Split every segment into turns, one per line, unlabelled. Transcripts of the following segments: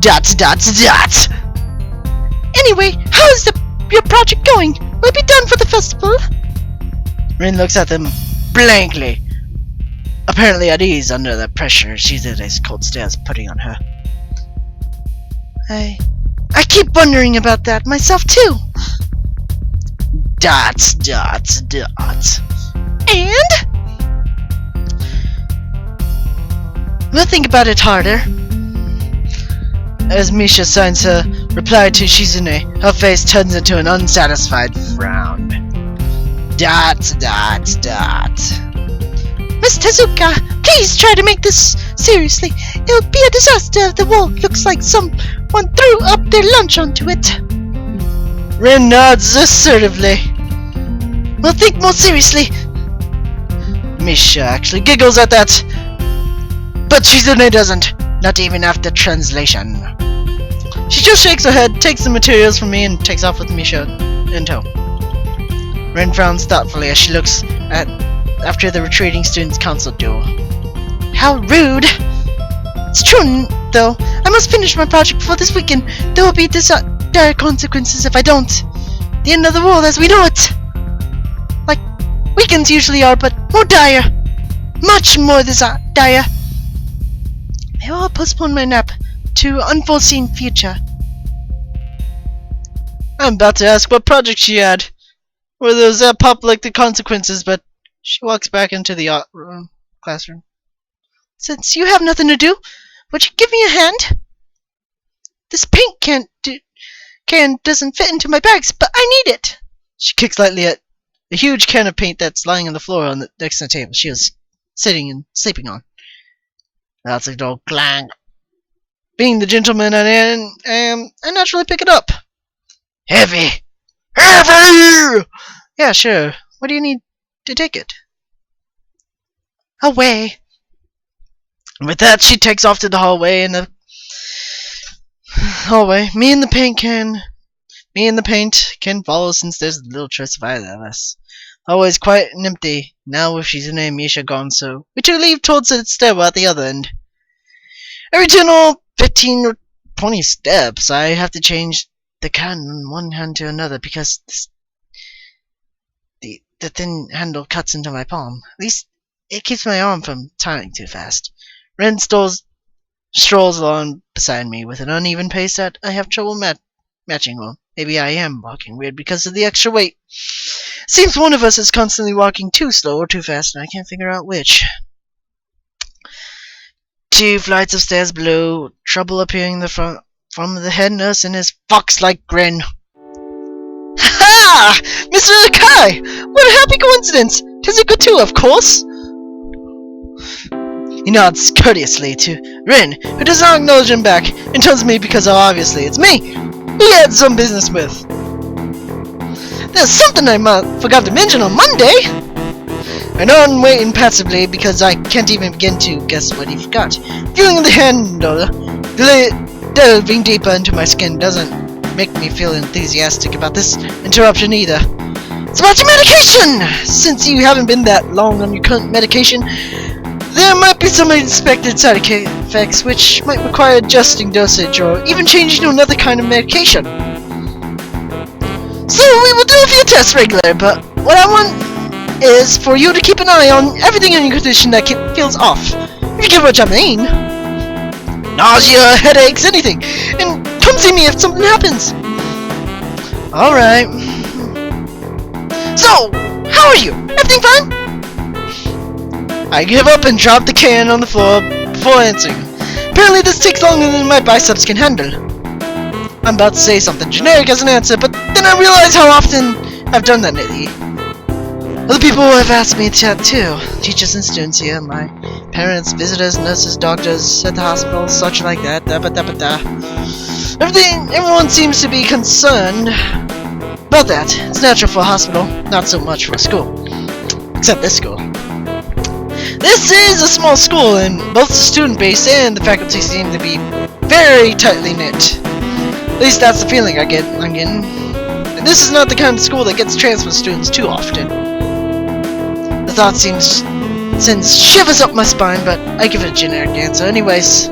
Dot. Anyway, how's your project going? Will it be done for the festival? Rin looks at them blankly, apparently at ease under the pressure Shizune's cold stare is putting on her. I keep wondering about that myself too. Dot. And? We'll think about it harder. As Misha signs her reply to Shizune, her face turns into an unsatisfied frown. Dot. Miss Tezuka, please try to make this seriously. It'll be a disaster if the wall looks like someone threw up their lunch onto it. Rin nods assertively. We'll think more seriously. Misha actually giggles at that, but Shizune doesn't, not even after translation. She just shakes her head, takes the materials from me, and takes off with Misha in tow. Rin frowns thoughtfully as she looks after the retreating students' council duel. How rude! It's true, though. I must finish my project before this weekend. There will be dire consequences if I don't. The end of the world as we know it. Like weekends usually are, but more dire. Much more dire. I will postpone my nap to unforeseen future. I'm about to ask what project she had. Were those that pop like the consequences, but she walks back into the classroom. Since you have nothing to do, would you give me a hand? This paint can doesn't fit into my bags, but I need it. She kicks lightly at a huge can of paint that's lying on the floor next to the table she was sitting and sleeping on. That's a dull clang. Being the gentleman I am, I naturally pick it up. Heavy! Yeah, sure. What do you need to take it? Away. With that, she takes off to the hallway. Me and the paint can follow since there's little trace of either of us. Always quiet and empty. Now with Shizune and Misha gone, so we two leave towards the stairwell at the other end. Every 10 or 15 or 20 steps, I have to change the can from one hand to another because the thin handle cuts into my palm. At least it keeps my arm from tiring too fast. Ren strolls along beside me with an uneven pace that I have trouble matching. Well, maybe I am walking weird because of the extra weight. Seems one of us is constantly walking too slow or too fast, and I can't figure out which. 2 flights of stairs below, trouble appearing in the front from the head nurse and his fox-like grin. Ha! Mr. Nakai! What a happy coincidence! Tezuka too, of course! He nods courteously to Rin, who does not acknowledge him back, and turns to me because obviously it's me he had some business with. There's something I forgot to mention on Monday! I know I'm waiting passively because I can't even begin to guess what he forgot. Feeling the handle delving deeper into my skin doesn't make me feel enthusiastic about this interruption either. It's about your medication! Since you haven't been that long on your current medication, there might be some unexpected side effects which might require adjusting dosage or even changing to another kind of medication. So we will do a few tests regular, but what I want is for you to keep an eye on everything in your condition that feels off. If you get what I mean. Nausea, headaches, anything. And come see me if something happens. Alright. So, how are you? Everything fine? I give up and drop the can on the floor before answering. Apparently this takes longer than my biceps can handle. I'm about to say something generic as an answer, but then I realize how often I've done that lately. Other people have asked me that too. Teachers and students here, my parents, visitors, nurses, doctors at the hospital, such like that. Everyone seems to be concerned about that. It's natural for a hospital, not so much for a school. Except this school. This is a small school, and both the student base and the faculty seem to be very tightly knit. At least that's the feeling I'm getting. And this is not the kind of school that gets transfer students too often. The thought sends shivers up my spine, but I give it a generic answer anyways.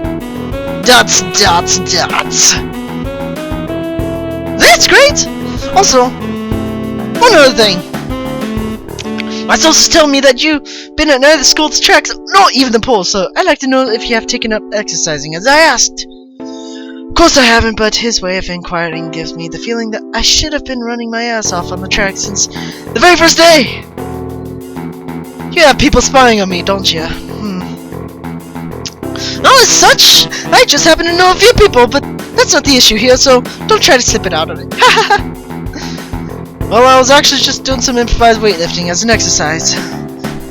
Dots, dots, dots. That's great! Also, one other thing. My sources tell me that you've been at neither school's tracks, nor even the pool, so I'd like to know if you have taken up exercising as I asked. Of course I haven't, but his way of inquiring gives me the feeling that I should have been running my ass off on the track since the very first day! You have people spying on me, don't you? Not as such! I just happen to know a few people, but that's not the issue here, so don't try to slip it out of it. Well, I was actually just doing some improvised weightlifting as an exercise.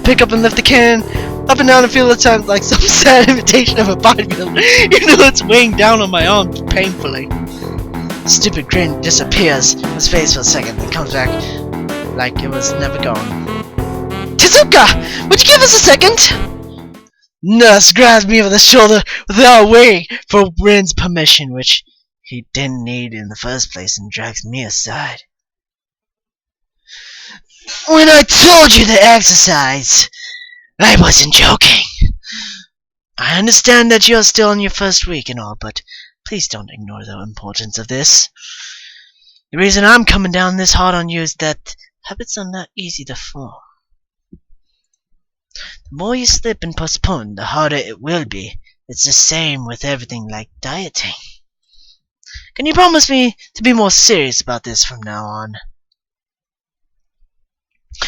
Pick up and lift the can up and down a few times like some sad imitation of a bodybuilder. You know it's weighing down on my arms painfully. Stupid grin disappears from his face for a second, then comes back like it was never gone. Tezuka! Would you give us a second? Nurse grabs me over the shoulder without waiting for Rin's permission, which he didn't need in the first place, and drags me aside. When I told you to exercise, I wasn't joking. I understand that you're still in your first week and all, but please don't ignore the importance of this. The reason I'm coming down this hard on you is that habits are not easy to form. The more you slip and postpone, the harder it will be. It's the same with everything like dieting. Can you promise me to be more serious about this from now on?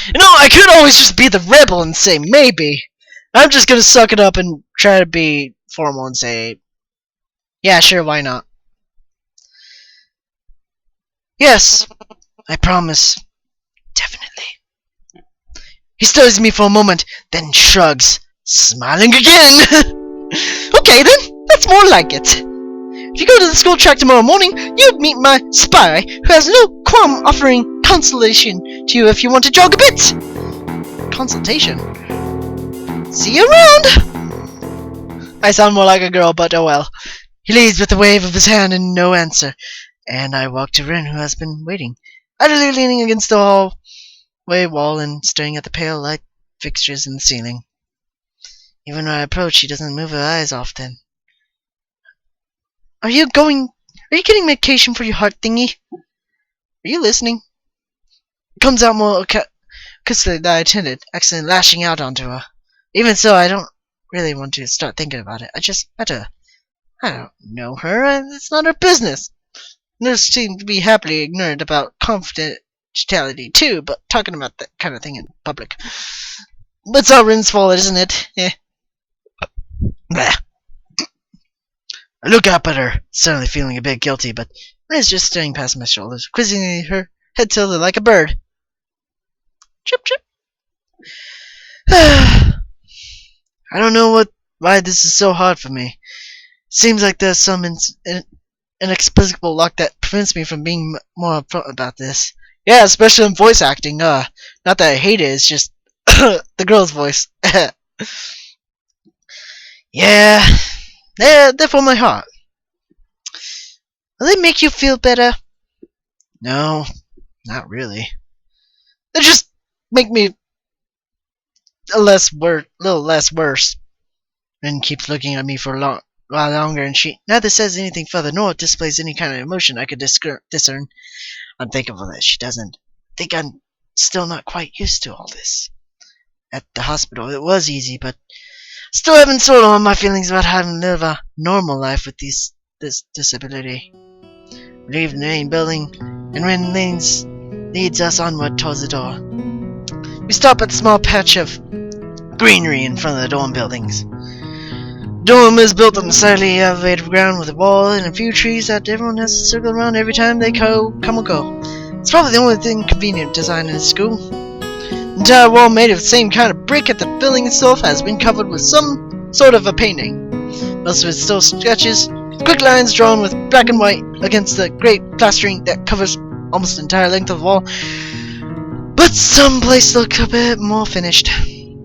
You know, I could always just be the rebel and say maybe. I'm just gonna suck it up and try to be formal and say, yeah, sure, why not? Yes, I promise. Definitely. He studies me for a moment, then shrugs, smiling again. Okay then, that's more like it. If you go to the school track tomorrow morning, you'll meet my spy, who has no qualm offering consolation to you if you want to jog a bit. Consultation? See you around! I sound more like a girl, but oh well. He leaves with a wave of his hand and no answer, and I walk to Rin, who has been waiting, idly leaning against the hallway wall and staring at the pale light fixtures in the ceiling. Even when I approach, she doesn't move her eyes often. Are you getting medication for your heart thingy? Are you listening? It comes out more crisply than I intended, accidentally lashing out onto her. Even so, I don't really want to start thinking about it. I don't know her, and it's not her business. Nurse seemed to be happily ignorant about confidentiality too, but talking about that kind of thing in public. But it's all Rin's fault, isn't it? Blah. I look up at her, suddenly feeling a bit guilty, but Rin's just staring past my shoulders, quizzingly, her head tilted like a bird. Chip chip. I don't know why this is so hard for me. Seems like there's some inexplicable luck that prevents me from being more upfront about this. Yeah, especially in voice acting. Not that I hate it, it's just the girl's voice. Yeah, they're for my heart. Will they make you feel better? No, not really. They just make me a little less worse. Rin keeps looking at me for a while longer, and she neither says anything further nor displays any kind of emotion I could discern. Unthinkable that she doesn't think I'm still not quite used to all this. At the hospital it was easy, but still haven't sorted out my feelings about how to live a normal life with this disability. We leave the main building, and Rin leads us onward towards the door. We stop at a small patch of greenery in front of the dorm buildings. The dorm is built on the slightly elevated ground with a wall and a few trees that everyone has to circle around every time they come or go. It's probably the only thing convenient design in the school. The entire wall, made of the same kind of brick at the building itself, has been covered with some sort of a painting. Most of it still sketches, quick lines drawn with black and white against the great plastering that covers almost the entire length of the wall. But some places look a bit more finished.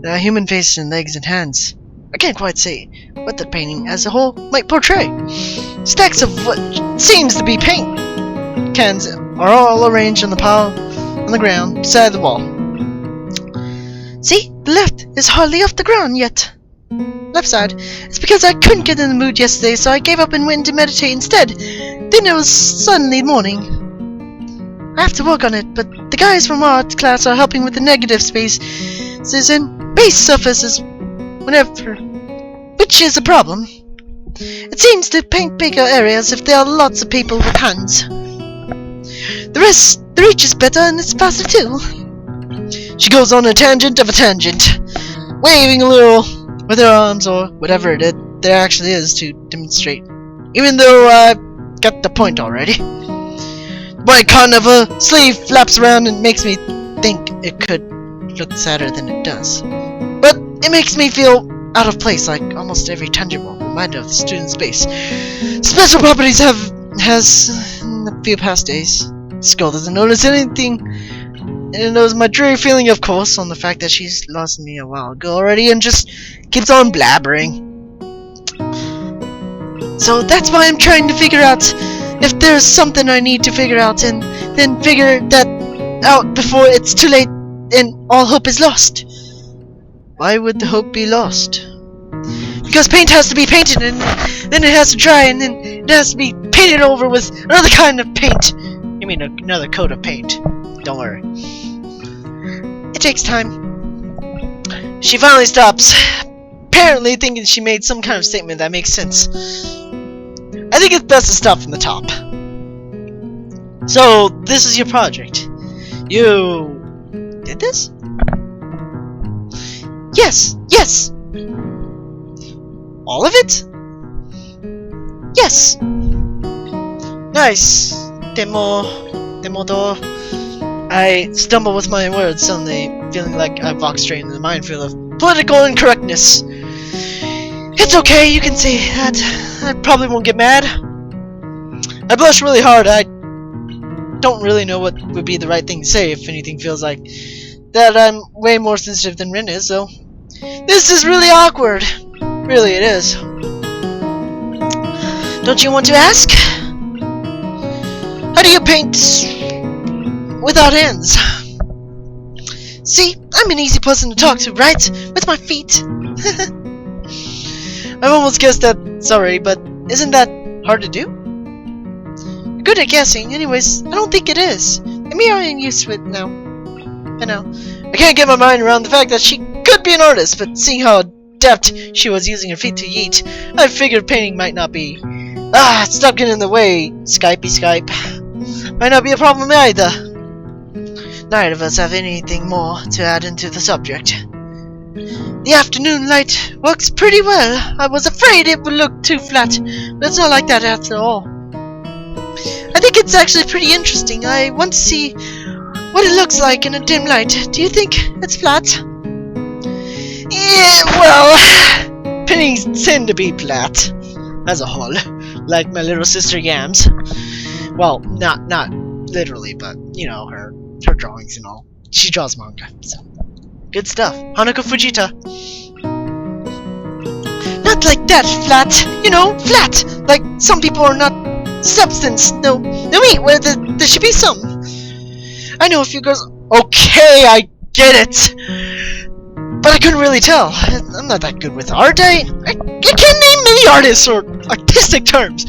There are human faces and legs and hands. I can't quite say what the painting as a whole might portray. Stacks of what seems to be paint cans are all arranged on the pile on the ground beside the wall. See, the lift is hardly off the ground yet. left side. It's because I couldn't get in the mood yesterday, so I gave up and went to meditate instead. Then it was suddenly morning. I have to work on it, but the guys from art class are helping with the negative spaces and base surfaces whenever, which is a problem. It seems to paint bigger areas if there are lots of people with hands. The reach is better and it's faster too. She goes on a tangent of a tangent, waving a little with her arms or whatever there actually is to demonstrate, even though I got the point already. The white cotton of her sleeve flaps around and makes me think it could look sadder than it does. But it makes me feel out of place, like almost every tangent will remind of the student space. Special properties has in a few past days. Skull doesn't notice anything, and it knows my dreary feeling, of course, on the fact that she's lost me a while ago already, and just keeps on blabbering. So that's why I'm trying to figure out if there's something I need to figure out, and then figure that out before it's too late and all hope is lost. Why would the hope be lost? Because paint has to be painted, and then it has to dry, and then it has to be painted over with another kind of paint. You mean another coat of paint. Don't worry. It takes time. She finally stops, apparently thinking she made some kind of statement that makes sense. I think it's best to start from the top. So, this is your project. You did this? Yes! All of it? Yes! Nice! Demodo. I stumble with my words, suddenly feeling like I walked straight into the minefield of political incorrectness. It's okay, you can say that. I probably won't get mad. I blush really hard. I don't really know what would be the right thing to say. If anything, feels like that I'm way more sensitive than Rin is, so this is really awkward. Really, it is. Don't you want to ask? How do you paint without hands? See, I'm an easy person to talk to, right? With my feet. I've almost guessed that, sorry, but isn't that hard to do? You're good at guessing. Anyways, I don't think it is. I'm getting used to it now. I know. I can't get my mind around the fact that she could be an artist, but seeing how adept she was using her feet to yeet, I figured painting might not be... stop getting in the way, Skype. Might not be a problem either. Neither of us have anything more to add into the subject. The afternoon light works pretty well. I was afraid it would look too flat, but it's not like that after all. I think it's actually pretty interesting. I want to see what it looks like in a dim light. Do you think it's flat? Yeah, well, paintings tend to be flat, as a whole, like my little sister Yams. Well, not literally, but, you know, her drawings and all. She draws manga, so. Good stuff. Hanako Fujita. Not like that, flat. You know, flat. Like some people are not substance. No, wait, well, there should be some. I know a few girls. Okay, I get it. But I couldn't really tell. I'm not that good with art. I can't name many artists or artistic terms.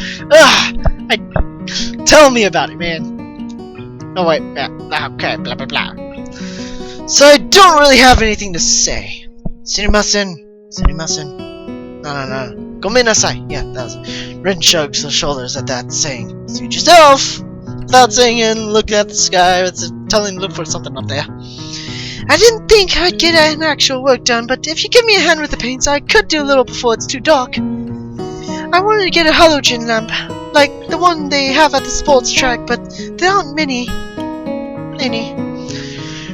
Tell me about it, man. Oh wait, okay, blah blah blah. So I don't really have anything to say. Surimasen. No. Gomenasai. Yeah, that was it. Rin shrugs her shoulders at that, saying, "Suit yourself." Without saying it, look at the sky, telling him to look for something up there. I didn't think I'd get an actual work done, but if you give me a hand with the paints, I could do a little before it's too dark. I wanted to get a halogen lamp, like the one they have at the sports track, but there aren't many.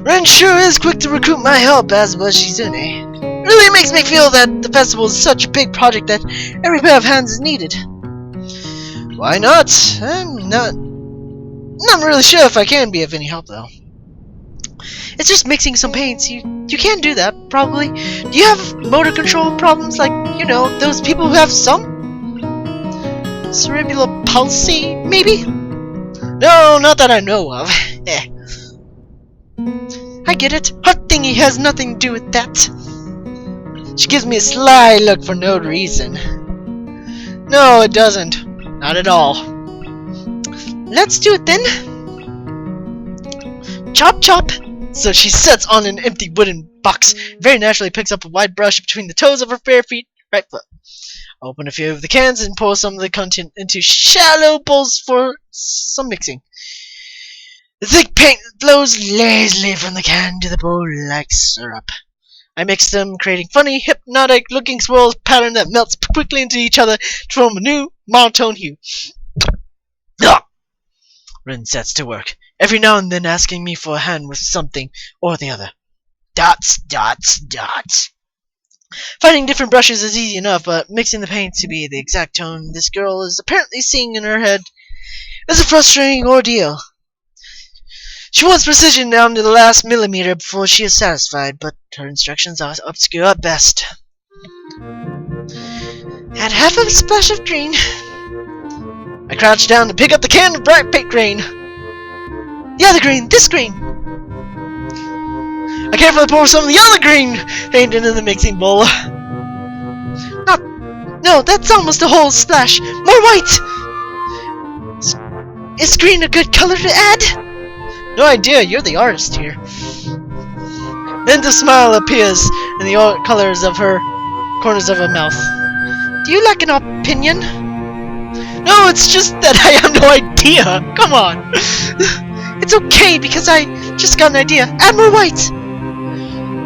Ren sure is quick to recruit my help, as was Shizune. Really makes me feel that the festival is such a big project that every pair of hands is needed. Why not? I'm not really sure if I can be of any help, though. It's just mixing some paints. You can do that, probably. Do you have motor control problems, like, you know, those people who have some? Cerebral palsy, maybe? No, not that I know of. I get it. Heart thingy has nothing to do with that. She gives me a sly look for no reason. No, it doesn't. Not at all. Let's do it then. Chop chop! So she sets on an empty wooden box, very naturally picks up a wide brush between the toes of her bare feet, right foot. Open a few of the cans and pour some of the content into shallow bowls for some mixing. The thick paint flows lazily from the can to the bowl like syrup. I mix them, creating funny, hypnotic-looking swirls pattern that melts quickly into each other to form a new, monotone hue. Ugh! Rin sets to work, every now and then asking me for a hand with something or the other. Dots, dots, dots. Finding different brushes is easy enough, but mixing the paint to be the exact tone this girl is apparently seeing in her head is a frustrating ordeal. She wants precision down to the last millimeter before she is satisfied, but her instructions are obscure at best. Add half of a splash of green. I crouch down to pick up the can of bright pink green. The other green, this green. I carefully pour some of the other green paint into the mixing bowl. No, that's almost a whole splash. More white! Is green a good color to add? No idea, you're the artist here. Then the smile appears in the colors of her corners of her mouth. Do you like an opinion? No, it's just that I have no idea. Come on. It's okay because I just got an idea. Add more white.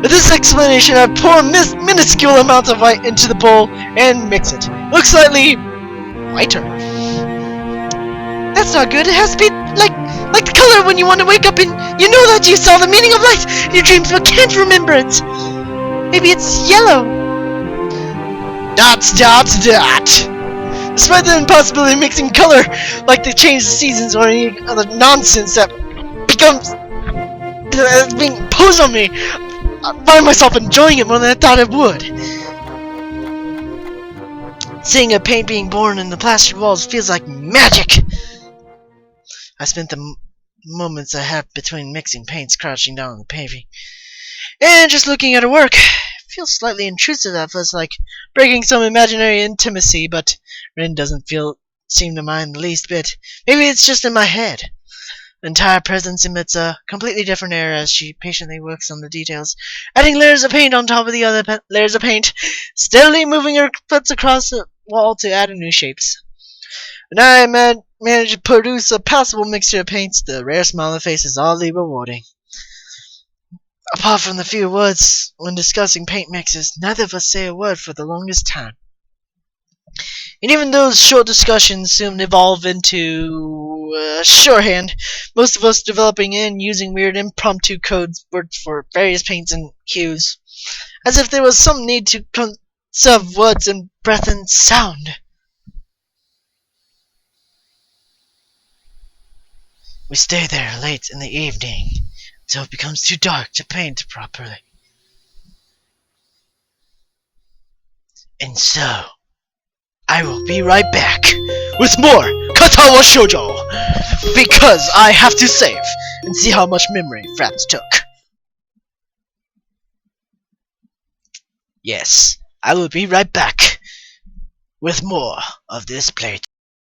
With this explanation, I pour a minuscule amount of white into the bowl and mix it. Looks slightly whiter. That's not good. It has to be like the color when you want to wake up and you know that you saw the meaning of light in your dreams but can't remember it. Maybe it's yellow. Dots, dots, dot. Despite the impossibility of mixing color, like they change the seasons or any other nonsense that becomes being imposed on me, I find myself enjoying it more than I thought I would. Seeing a paint being born in the plastered walls feels like magic. I spent the moments I had between mixing paints crouching down on the paving, and just looking at her work. It feels slightly intrusive at first, like breaking some imaginary intimacy, but Rin doesn't seem to mind the least bit. Maybe it's just in my head. The entire presence emits a completely different air as she patiently works on the details, adding layers of paint on top of the other layers of paint, steadily moving her foots across the wall to add new shapes. When I manage to produce a passable mixture of paints, the rare smile on the face is oddly rewarding. Apart from the few words when discussing paint mixes, neither of us say a word for the longest time. And even those short discussions soon evolve into shorthand, most of us developing and using weird impromptu codes for various paints and hues, as if there was some need to conserve words and breath and sound. We stay there late in the evening, until it becomes too dark to paint properly. And so, I will be right back with more Katawa Shoujo, because I have to save and see how much memory Franz took. Yes, I will be right back with more of this playtime.